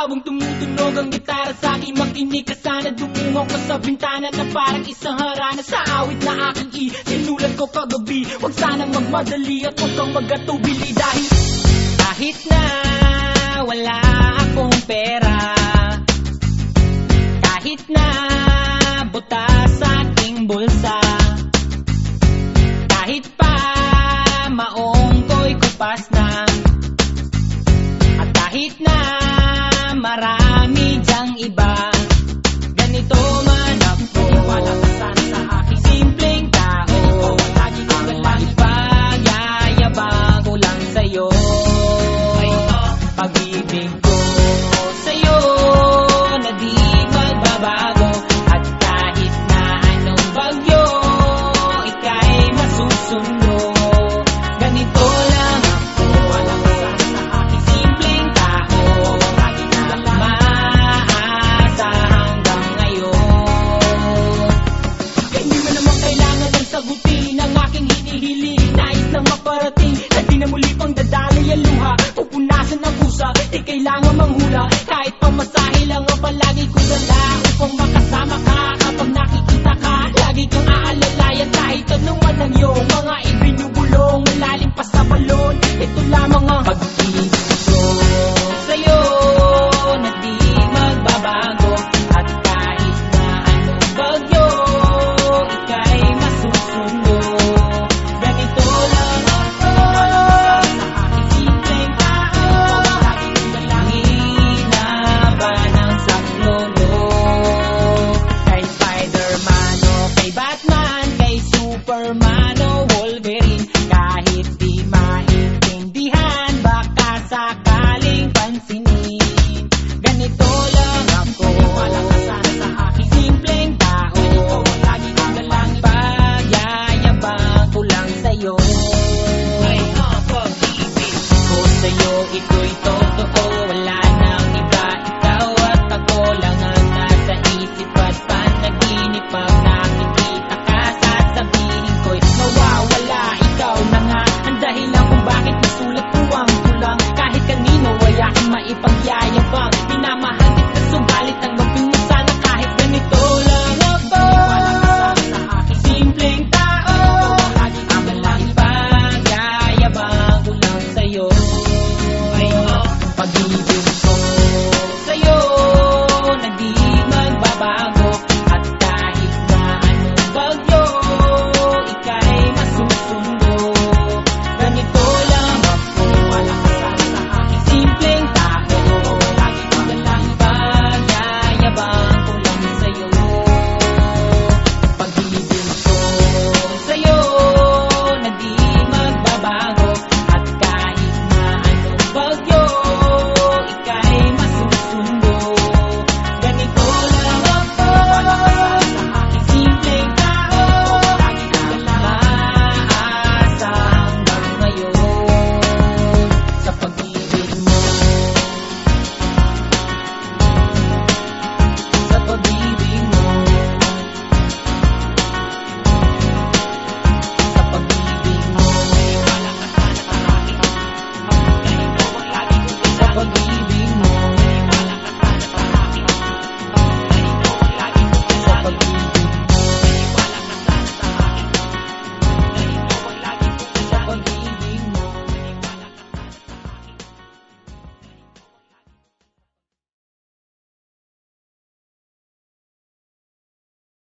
Habang tumutunog ang gitara sa aking makinig ka sana, dumungaw ka sa bintana na parang isang harana sa awit na aking sinulat ko kagabi. Huwag sanang magmadali at huwag kang magatubili dahil kahit na wala akong pera, kahit na butas sa aking bulsa, kahit pa maong ko'y kupas na, at kahit na marami dyang iba, ganito man ako, wala ka sana sa aking simpleng tao. Lagi ko lang ipagyayabang ko lang sa'yo, pag-ibig ko sa'yo na di magbabago. At kahit na anong bagyo ika'y masusundo, ganito lang ako, wala ka sana sa aking simpleng tao. Lagi ko lang maasa hanggang ngayon. Kaya hindi mo naman kailangan ng sagutin ang aking hinihiling. Nais lang maparating na di na muli pang dadaloy ang luha, pupunasan ang pusa, di kailangan manghula. Kahit pamasahe lang ang palagi ko dala upang makasama ka kapag nakikita ka. Lagi kang aalalayan kahit ano man ang iyong mga ibinubulong, malalim pa sa balon. Ito lamang